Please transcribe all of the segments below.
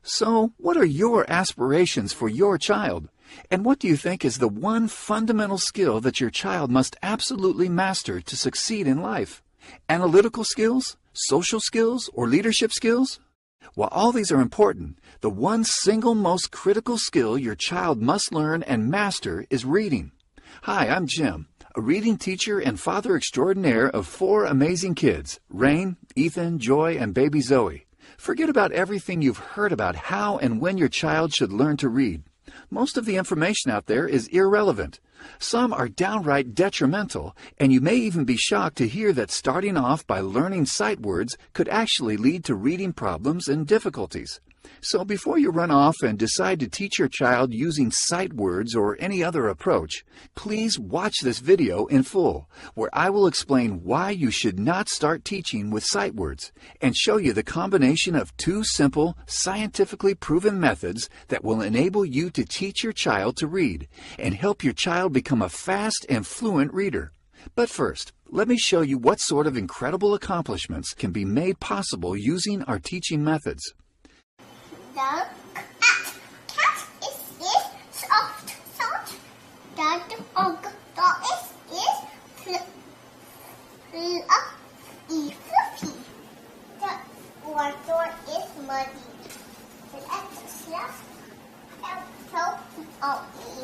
So, what are your aspirations for your child? And what do you think is the one fundamental skill that your child must absolutely master to succeed in life? Analytical skills, social skills, or leadership skills? While all these are important, the one single most critical skill your child must learn and master is reading. Hi, I'm Jim, a reading teacher and father extraordinaire of 4 amazing kids, Rain, Ethan, Joy, and baby Zoe. Forget about everything you've heard about how and when your child should learn to read. Most of the information out there is irrelevant. Some are downright detrimental, and you may even be shocked to hear that starting off by learning sight words could actually lead to reading problems and difficulties. So before you run off and decide to teach your child using sight words or any other approach, please watch this video in full, where I will explain why you should not start teaching with sight words and show you the combination of 2 simple, scientifically proven methods that will enable you to teach your child to read and help your child become a fast and fluent reader. But first, let me show you what sort of incredible accomplishments can be made possible using our teaching methods. The cat is soft, soft. The dog is fluffy. The water is muddy. Let's just help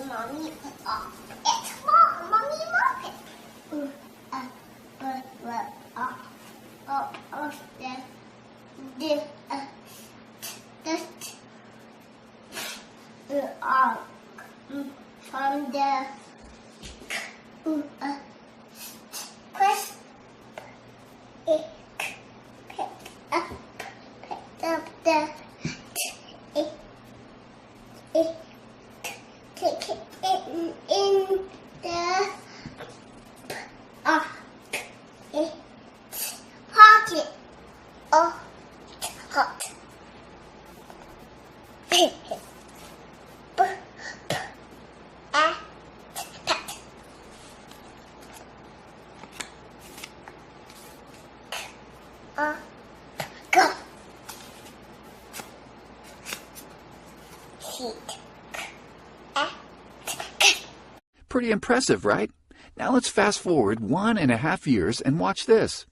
mommy off. It's mommy muppet. From the crisp, pick up the take it in the pocket. Oh, hot. Go. Pretty impressive, right? Now let's fast forward 1.5 years and watch this.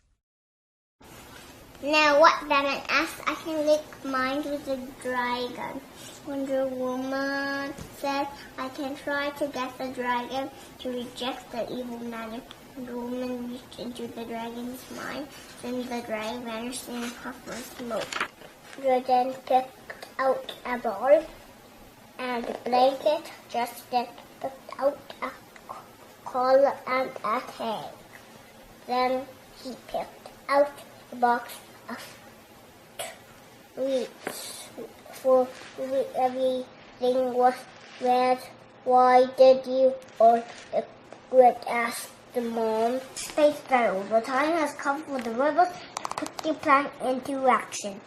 Now what Batman asked, I can lick mine with a dragon. Wonder Woman said, I can try to get the dragon to reject the evil magic. Wonder Woman reached into the dragon's mind, then the dragon vanished in a puff of smoke. The then picked out a ball and a blanket, just then picked out a collar and a tag. Then he picked out a box of treats, for everything was red. Why did you or would ask the mom? Space Battle. The time has come for the rebels to put their plan into action.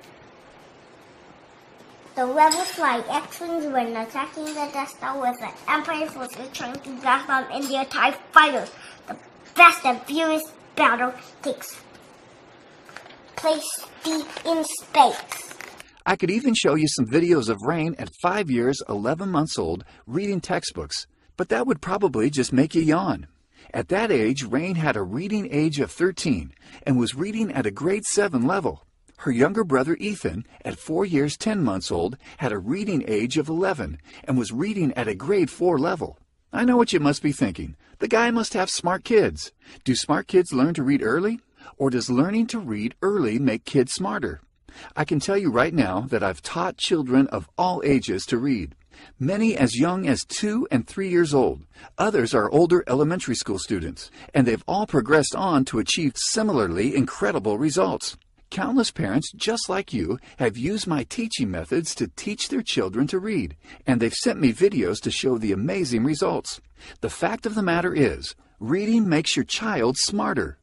The rebels fly X-Wings when attacking the Death Star with the Empire's forces trying to blast them in their TIE fighters. The fast and furious battle takes place deep in space. I could even show you some videos of Rain at 5 years, 11 months old, reading textbooks, but that would probably just make you yawn. At that age, Rain had a reading age of 13 and was reading at a grade 7 level. Her younger brother Ethan, at 4 years, 10 months old, had a reading age of 11 and was reading at a grade 4 level. I know what you must be thinking. The guy must have smart kids. Do smart kids learn to read early? Or does learning to read early make kids smarter? I can tell you right now that I've taught children of all ages to read. Many as young as 2 and 3 years old. Others are older elementary school students, and they've all progressed on to achieve similarly incredible results. Countless parents just like you have used my teaching methods to teach their children to read, and they've sent me videos to show the amazing results. The fact of the matter is, reading makes your child smarter.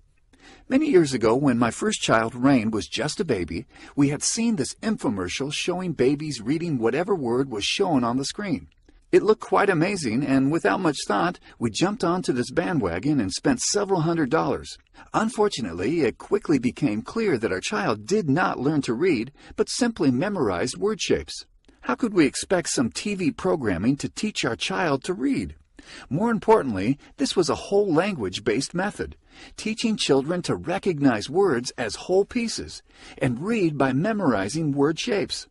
Many years ago, when my first child, Rain, was just a baby, we had seen this infomercial showing babies reading whatever word was shown on the screen. It looked quite amazing, and without much thought, we jumped onto this bandwagon and spent several $100s. Unfortunately, it quickly became clear that our child did not learn to read, but simply memorized word shapes. How could we expect some TV programming to teach our child to read? More importantly, this was a whole language-based method, teaching children to recognize words as whole pieces and read by memorizing word shapes.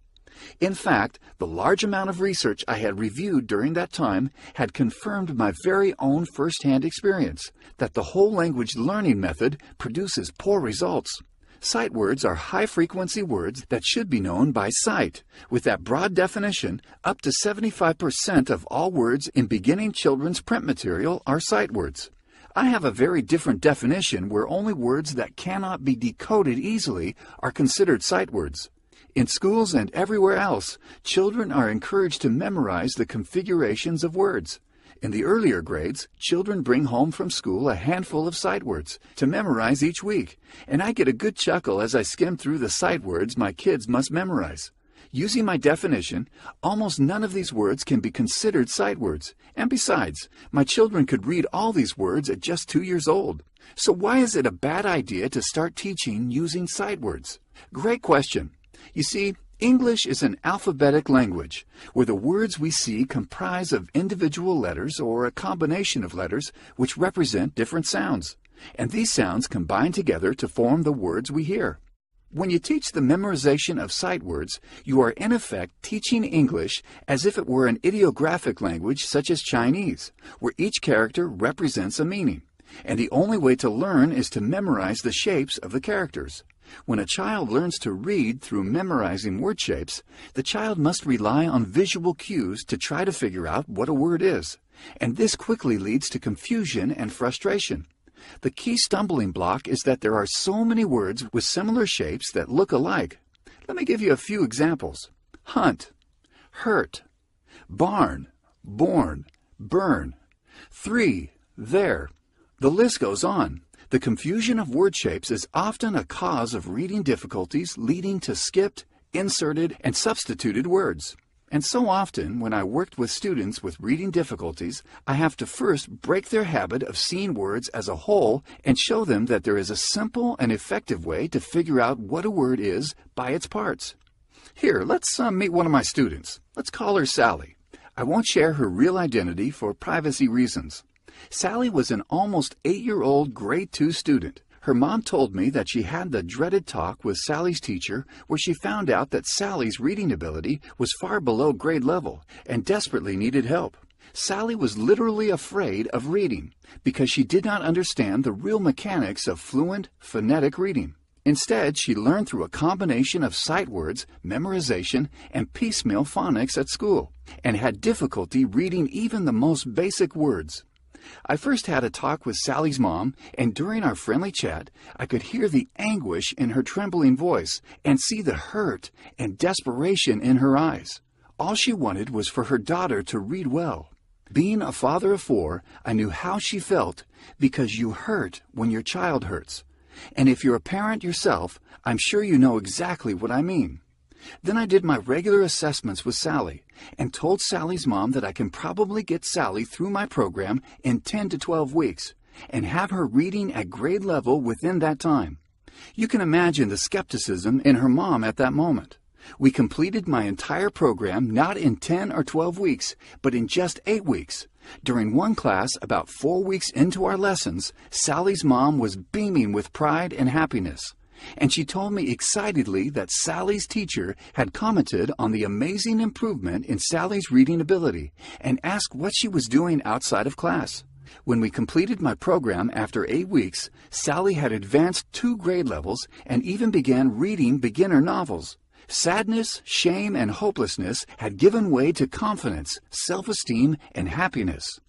In fact, the large amount of research I had reviewed during that time had confirmed my very own first-hand experience that the whole language learning method produces poor results. Sight words are high-frequency words that should be known by sight. With that broad definition, up to 75% of all words in beginning children's print material are sight words. I have a very different definition where only words that cannot be decoded easily are considered sight words. In schools and everywhere else, children are encouraged to memorize the configurations of words. In the earlier grades, children bring home from school a handful of sight words to memorize each week, and I get a good chuckle as I skim through the sight words my kids must memorize. Using my definition, almost none of these words can be considered sight words, and besides, my children could read all these words at just 2 years old. So why is it a bad idea to start teaching using sight words? Great question. You see, English is an alphabetic language, where the words we see comprise of individual letters or a combination of letters which represent different sounds, and these sounds combine together to form the words we hear. When you teach the memorization of sight words, you are in effect teaching English as if it were an ideographic language such as Chinese, where each character represents a meaning, and the only way to learn is to memorize the shapes of the characters. When a child learns to read through memorizing word shapes, the child must rely on visual cues to try to figure out what a word is, and this quickly leads to confusion and frustration. The key stumbling block is that there are so many words with similar shapes that look alike. Let me give you a few examples. Hunt, hurt, barn, born, burn, three, there. The list goes on. The confusion of word shapes is often a cause of reading difficulties leading to skipped, inserted, and substituted words. And so often, when I worked with students with reading difficulties, I have to first break their habit of seeing words as a whole and show them that there is a simple and effective way to figure out what a word is by its parts. Here, let's meet one of my students. Let's call her Sally. I won't share her real identity for privacy reasons. Sally was an almost 8-year-old grade 2 student. Her mom told me that she had the dreaded talk with Sally's teacher where she found out that Sally's reading ability was far below grade level and desperately needed help. Sally was literally afraid of reading because she did not understand the real mechanics of fluent, phonetic reading. Instead, she learned through a combination of sight words, memorization, and piecemeal phonics at school, and had difficulty reading even the most basic words. I first had a talk with Sally's mom, and during our friendly chat, I could hear the anguish in her trembling voice and see the hurt and desperation in her eyes. All she wanted was for her daughter to read well. Being a father of 4, I knew how she felt because you hurt when your child hurts. And if you're a parent yourself, I'm sure you know exactly what I mean. Then I did my regular assessments with Sally and told Sally's mom that I can probably get Sally through my program in 10 to 12 weeks and have her reading at grade level within that time. You can imagine the skepticism in her mom at that moment. We completed my entire program not in 10 or 12 weeks, but in just 8 weeks. During one class, about 4 weeks into our lessons, Sally's mom was beaming with pride and happiness. And she told me excitedly that Sally's teacher had commented on the amazing improvement in Sally's reading ability and asked what she was doing outside of class. When we completed my program after 8 weeks, Sally had advanced 2 grade levels and even began reading beginner novels. Sadness, shame, and hopelessness had given way to confidence, self-esteem, and happiness.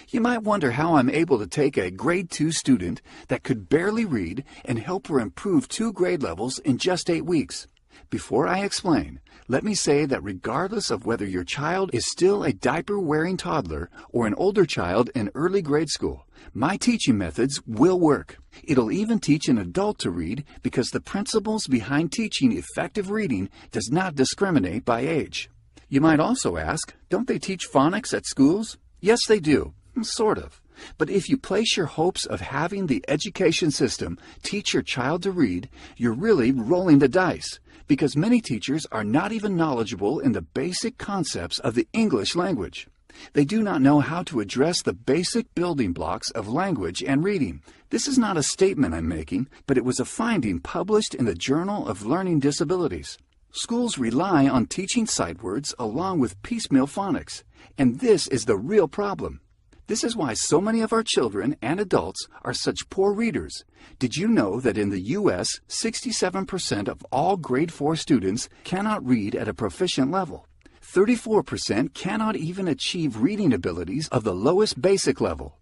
You might wonder how I'm able to take a grade 2 student that could barely read and help her improve 2 grade levels in just 8 weeks. Before I explain, let me say that regardless of whether your child is still a diaper-wearing toddler or an older child in early grade school, my teaching methods will work. It'll even teach an adult to read because the principles behind teaching effective reading does not discriminate by age. You might also ask, don't they teach phonics at schools? Yes, they do. Sort of. But if you place your hopes of having the education system teach your child to read, you're really rolling the dice, because many teachers are not even knowledgeable in the basic concepts of the English language. They do not know how to address the basic building blocks of language and reading. This is not a statement I'm making, but it was a finding published in the Journal of Learning Disabilities. Schools rely on teaching sight words along with piecemeal phonics, and this is the real problem. This is why so many of our children and adults are such poor readers. Did you know that in the U.S., 67% of all grade 4 students cannot read at a proficient level? 34% cannot even achieve reading abilities of the lowest basic level.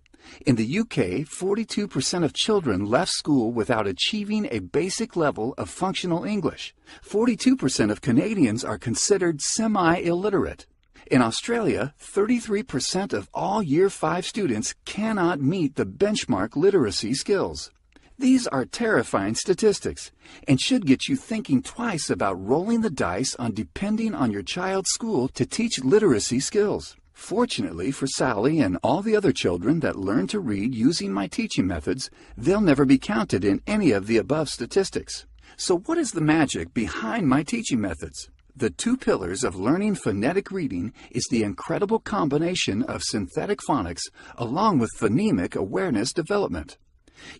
In the UK, 42% of children left school without achieving a basic level of functional English. 42% of Canadians are considered semi-illiterate. In Australia, 33% of all Year 5 students cannot meet the benchmark literacy skills. These are terrifying statistics and should get you thinking twice about rolling the dice on depending on your child's school to teach literacy skills. Fortunately for Sally and all the other children that learn to read using my teaching methods, they'll never be counted in any of the above statistics. So what is the magic behind my teaching methods? The two pillars of learning phonetic reading is the incredible combination of synthetic phonics along with phonemic awareness development.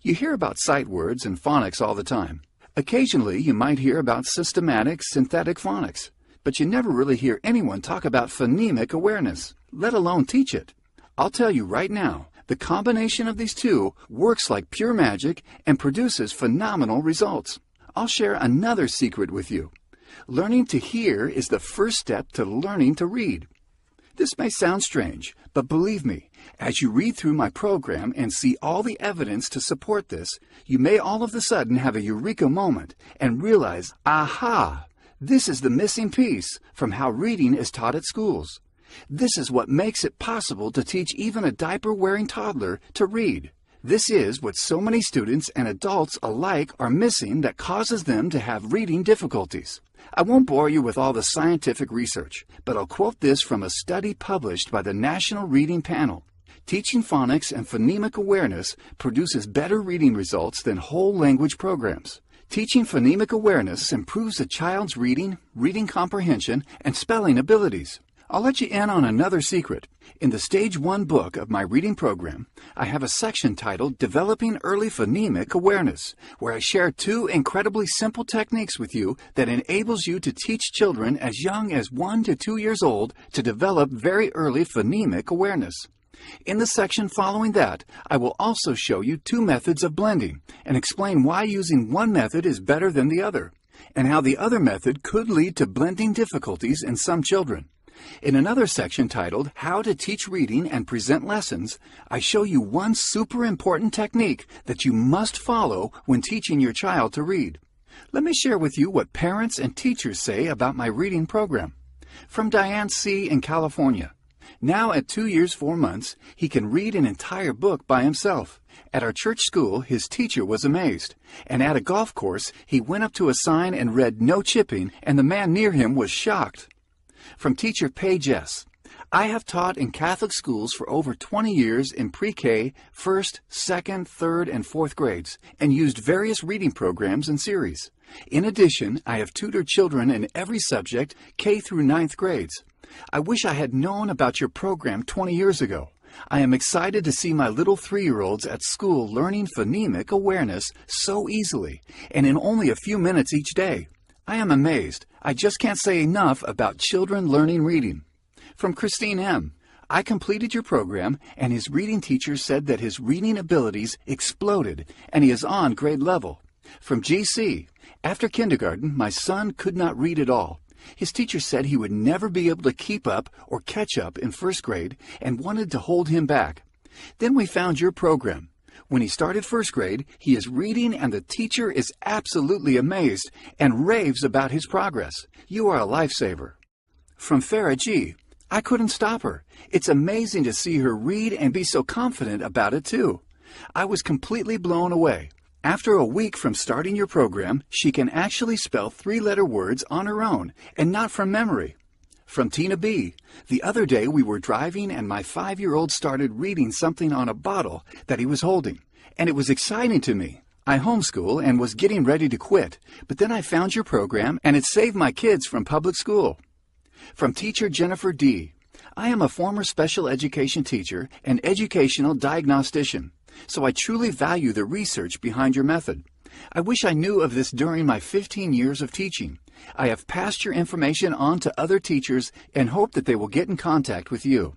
You hear about sight words and phonics all the time. Occasionally, you might hear about systematic synthetic phonics, but you never really hear anyone talk about phonemic awareness, let alone teach it. I'll tell you right now, the combination of these two works like pure magic and produces phenomenal results. I'll share another secret with you. Learning to hear is the first step to learning to read. This may sound strange, but believe me, as you read through my program and see all the evidence to support this, you may all of a sudden have a eureka moment and realize, aha, this is the missing piece from how reading is taught at schools. This is what makes it possible to teach even a diaper-wearing toddler to read. This is what so many students and adults alike are missing that causes them to have reading difficulties. I won't bore you with all the scientific research, but I'll quote this from a study published by the National Reading Panel. Teaching phonics and phonemic awareness produces better reading results than whole language programs. Teaching phonemic awareness improves a child's reading comprehension, and spelling abilities. I'll let you in on another secret. In the Stage 1 book of my reading program, I have a section titled Developing Early Phonemic Awareness, where I share two incredibly simple techniques with you that enables you to teach children as young as 1 to 2 years old to develop very early phonemic awareness. In the section following that, I will also show you two methods of blending and explain why using one method is better than the other, and how the other method could lead to blending difficulties in some children. In another section titled How to Teach Reading and Present Lessons, I show you one super important technique that you must follow when teaching your child to read. Let me share with you what parents and teachers say about my reading program. From Diane C. in California. Now at 2 years 4 months, he can read an entire book by himself. At our church school, his teacher was amazed. And at a golf course, he went up to a sign and read "No chipping," and the man near him was shocked. From teacher Paige S. I have taught in Catholic schools for over 20 years in pre-K, 1st, 2nd, 3rd, and 4th grades, and used various reading programs and series. In addition, I have tutored children in every subject, K through 9th grades. I wish I had known about your program 20 years ago. I am excited to see my little 3-year-olds at school learning phonemic awareness so easily, and in only a few minutes each day. I am amazed. I just can't say enough about children learning reading. From Christine M. I completed your program, and his reading teacher said that his reading abilities exploded, and he is on grade level. From GC. After kindergarten, my son could not read at all. His teacher said he would never be able to keep up or catch up in 1st grade and wanted to hold him back. Then we found your program. When he started 1st grade, he is reading and the teacher is absolutely amazed and raves about his progress. You are a lifesaver. From Farah G. I couldn't stop her. It's amazing to see her read and be so confident about it too. I was completely blown away. After a week from starting your program, she can actually spell 3-letter words on her own and not from memory. From Tina B. The other day we were driving and my 5-year-old started reading something on a bottle that he was holding, and it was exciting to me. I homeschool and was getting ready to quit, but then I found your program and it saved my kids from public school. From teacher Jennifer D. I am a former special education teacher and educational diagnostician, so I truly value the research behind your method. I wish I knew of this during my 15 years of teaching. I have passed your information on to other teachers and hope that they will get in contact with you.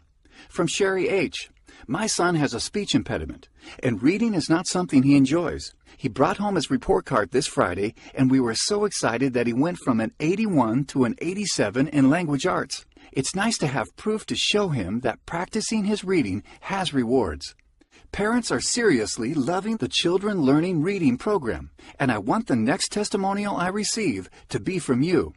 From Sherry H. My son has a speech impediment, and reading is not something he enjoys. He brought home his report card this Friday, and we were so excited that he went from an 81 to an 87 in language arts. It's nice to have proof to show him that practicing his reading has rewards. Parents are seriously loving the Children Learning Reading program, and I want the next testimonial I receive to be from you.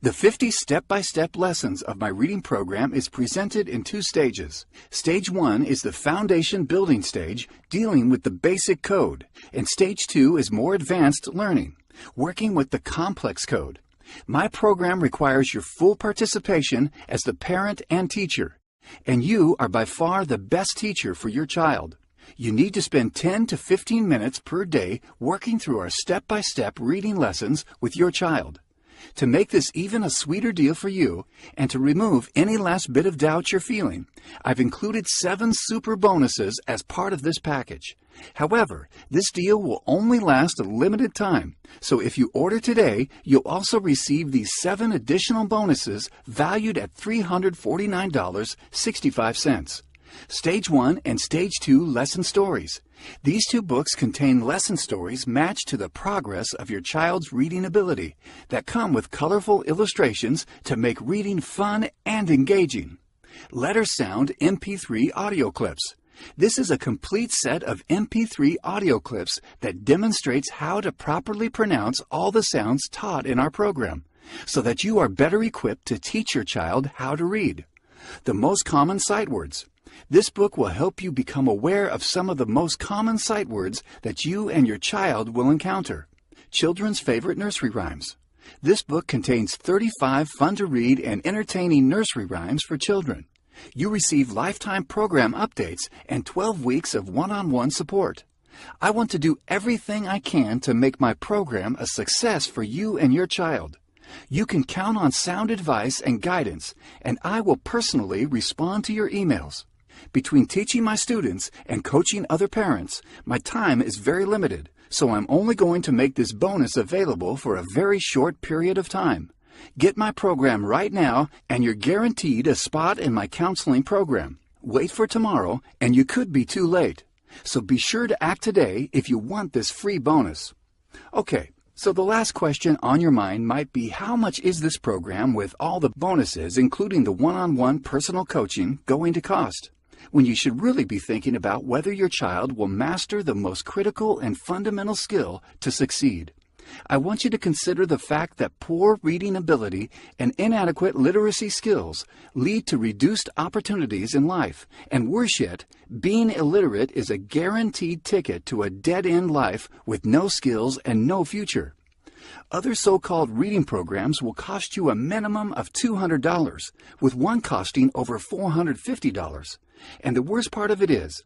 The 50 step-by-step lessons of my reading program is presented in 2 stages. Stage 1 is the foundation building stage, dealing with the basic code, and Stage 2 is more advanced learning, working with the complex code. My program requires your full participation as the parent and teacher, and you are by far the best teacher for your child. You need to spend 10 to 15 minutes per day working through our step-by-step reading lessons with your child. To make this even a sweeter deal for you, and to remove any last bit of doubt you're feeling, I've included 7 super bonuses as part of this package. However, this deal will only last a limited time, so if you order today, you'll also receive these 7 additional bonuses valued at $349.65. Stage 1 and Stage 2 lesson stories. These 2 books contain lesson stories matched to the progress of your child's reading ability that come with colorful illustrations to make reading fun and engaging. Letter Sound MP3 audio clips. This is a complete set of MP3 audio clips that demonstrates how to properly pronounce all the sounds taught in our program, so that you are better equipped to teach your child how to read. The most common sight words. This book will help you become aware of some of the most common sight words that you and your child will encounter. Children's favorite nursery rhymes. This book contains 35 fun-to-read and entertaining nursery rhymes for children. You receive lifetime program updates and 12 weeks of one-on-one support. I want to do everything I can to make my program a success for you and your child. You can count on sound advice and guidance, and I will personally respond to your emails. Between teaching my students and coaching other parents, my time is very limited, so I'm only going to make this bonus available for a very short period of time. Get my program right now, and you're guaranteed a spot in my counseling program. Wait for tomorrow, and you could be too late. So be sure to act today if you want this free bonus. Okay, so the last question on your mind might be, how much is this program with all the bonuses, including the one-on-one personal coaching, going to cost? When you should really be thinking about whether your child will master the most critical and fundamental skill to succeed. I want you to consider the fact that poor reading ability and inadequate literacy skills lead to reduced opportunities in life, and worse yet, being illiterate is a guaranteed ticket to a dead-end life with no skills and no future. Other so-called reading programs will cost you a minimum of $200, with one costing over $450. And the worst part of it is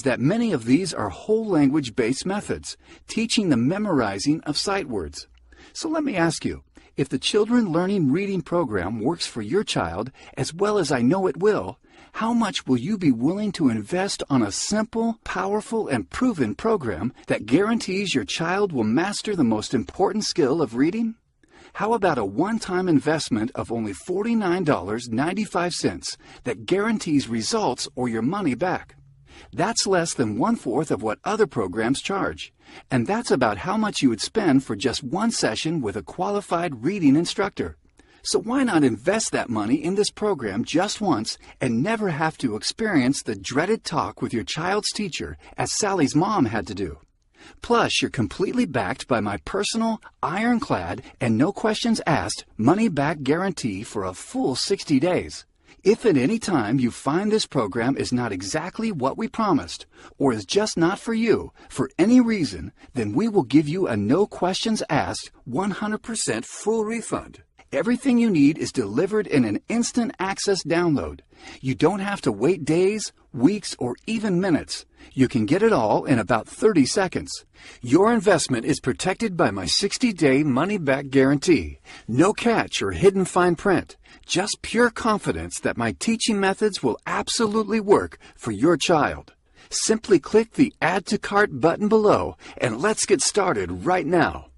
that many of these are whole language-based methods, teaching the memorizing of sight words. So let me ask you, if the Children Learning Reading program works for your child as well as I know it will, how much will you be willing to invest on a simple, powerful, and proven program that guarantees your child will master the most important skill of reading? How about a one-time investment of only $49.95 that guarantees results or your money back? That's less than 1/4 of what other programs charge. And that's about how much you would spend for just one session with a qualified reading instructor. So why not invest that money in this program just once and never have to experience the dreaded talk with your child's teacher as Sally's mom had to do? Plus, you're completely backed by my personal, ironclad, and no questions asked money-back guarantee for a full 60 days. If at any time you find this program is not exactly what we promised, or is just not for you, for any reason, then we will give you a no questions asked 100% full refund. Everything you need is delivered in an instant access download. You don't have to wait days, weeks, or even minutes. You can get it all in about 30 seconds. Your investment is protected by my 60-day money-back guarantee. No catch or hidden fine print. Just pure confidence that my teaching methods will absolutely work for your child. Simply click the Add to Cart button below and let's get started right now.